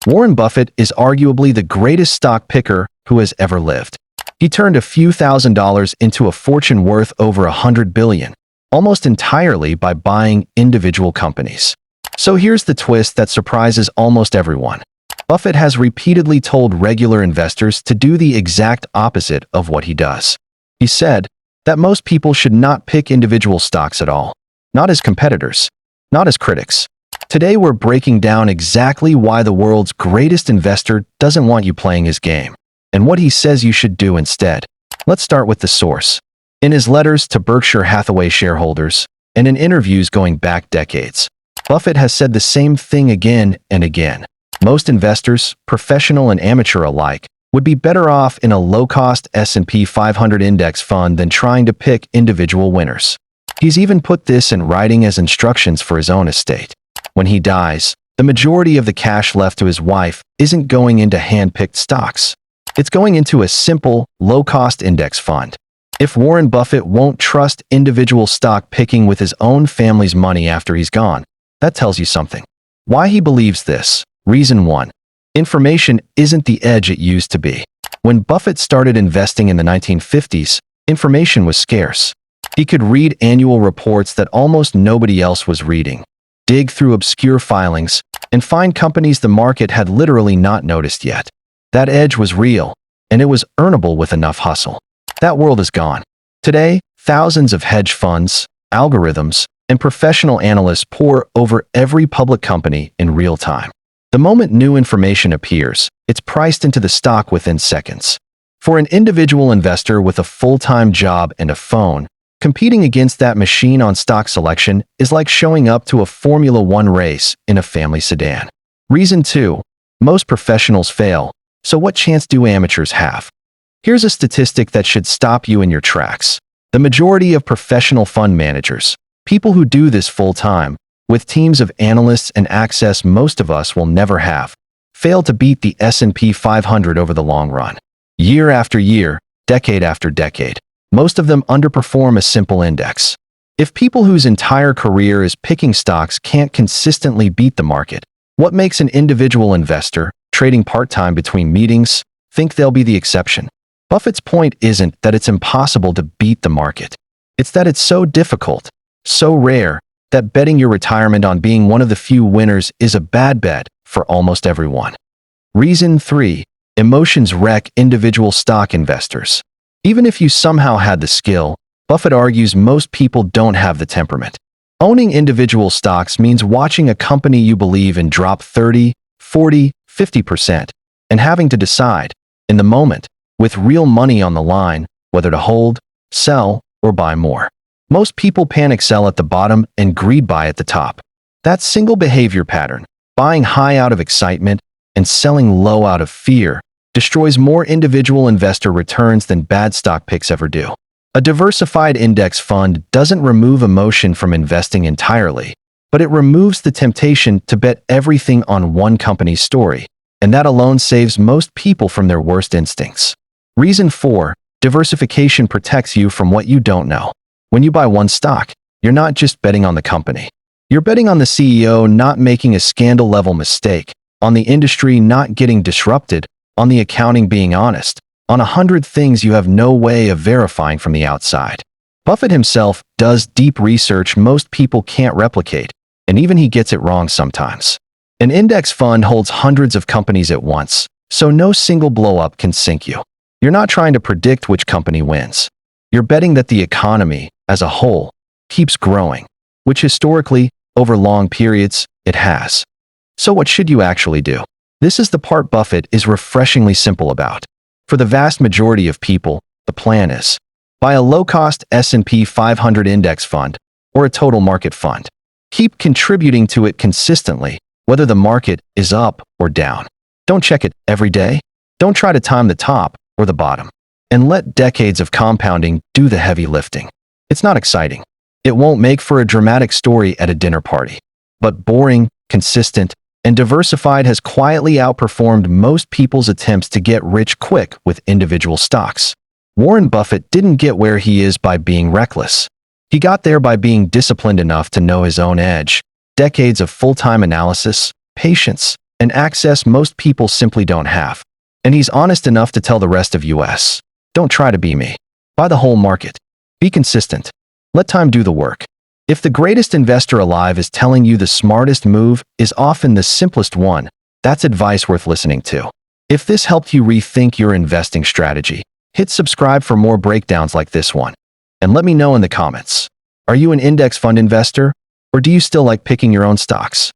Warren Buffett is arguably the greatest stock picker who has ever lived. He turned a few $1,000s into a fortune worth over $100 billion, almost entirely by buying individual companies. So here's the twist that surprises almost everyone. Buffett has repeatedly told regular investors to do the exact opposite of what he does. He said that most people should not pick individual stocks at all, not as competitors, not as critics. Today we're breaking down exactly why the world's greatest investor doesn't want you playing his game, and what he says you should do instead. Let's start with the source. In his letters to Berkshire Hathaway shareholders, and in interviews going back decades, Buffett has said the same thing again and again. Most investors, professional and amateur alike, would be better off in a low-cost S&P 500 index fund than trying to pick individual winners. He's even put this in writing as instructions for his own estate. When he dies, the majority of the cash left to his wife isn't going into hand-picked stocks. It's going into a simple, low-cost index fund. If Warren Buffett won't trust individual stock picking with his own family's money after he's gone, that tells you something. Why he believes this. Reason 1. Information isn't the edge it used to be. When Buffett started investing in the 1950s, information was scarce. He could read annual reports that almost nobody else was reading, dig through obscure filings, and find companies the market had literally not noticed yet. That edge was real, and it was earnable with enough hustle. That world is gone. Today, thousands of hedge funds, algorithms, and professional analysts pour over every public company in real time. The moment new information appears, it's priced into the stock within seconds. For an individual investor with a full-time job and a phone, competing against that machine on stock selection is like showing up to a Formula One race in a family sedan. Reason 2. Most professionals fail, so what chance do amateurs have? Here's a statistic that should stop you in your tracks. The majority of professional fund managers, people who do this full-time, with teams of analysts and access most of us will never have, fail to beat the S&P 500 over the long run. Year after year, decade after decade, most of them underperform a simple index. If people whose entire career is picking stocks can't consistently beat the market, what makes an individual investor, trading part-time between meetings, think they'll be the exception? Buffett's point isn't that it's impossible to beat the market. It's that it's so difficult, so rare, that betting your retirement on being one of the few winners is a bad bet for almost everyone. Reason 3. Emotions wreck individual stock investors. Even if you somehow had the skill, Buffett argues most people don't have the temperament. Owning individual stocks means watching a company you believe in drop 30, 40, 50%, and having to decide, in the moment, with real money on the line, whether to hold, sell, or buy more. Most people panic sell at the bottom and greed buy at the top. That single behavior pattern, buying high out of excitement and selling low out of fear, destroys more individual investor returns than bad stock picks ever do. A diversified index fund doesn't remove emotion from investing entirely, but it removes the temptation to bet everything on one company's story, and that alone saves most people from their worst instincts. Reason 4. Diversification protects you from what you don't know. When you buy one stock, you're not just betting on the company. You're betting on the CEO not making a scandal-level mistake, on the industry not getting disrupted, on the accounting being honest, on 100 things you have no way of verifying from the outside. Buffett himself does deep research most people can't replicate, and even he gets it wrong sometimes. An index fund holds hundreds of companies at once, so no single blow-up can sink you. You're not trying to predict which company wins. You're betting that the economy, as a whole, keeps growing, which historically, over long periods, it has. So what should you actually do? This is the part Buffett is refreshingly simple about. For the vast majority of people, the plan is buy a low-cost S&P 500 index fund or a total market fund. Keep contributing to it consistently, whether the market is up or down. Don't check it every day. Don't try to time the top or the bottom. And let decades of compounding do the heavy lifting. It's not exciting. It won't make for a dramatic story at a dinner party. But boring, consistent, and diversified has quietly outperformed most people's attempts to get rich quick with individual stocks. Warren Buffett didn't get where he is by being reckless. He got there by being disciplined enough to know his own edge, decades of full-time analysis, patience, and access most people simply don't have. And he's honest enough to tell the rest of us, don't try to be me. Buy the whole market. Be consistent. Let time do the work. If the greatest investor alive is telling you the smartest move is often the simplest one, that's advice worth listening to. If this helped you rethink your investing strategy, hit subscribe for more breakdowns like this one. And let me know in the comments. Are you an index fund investor, or do you still like picking your own stocks?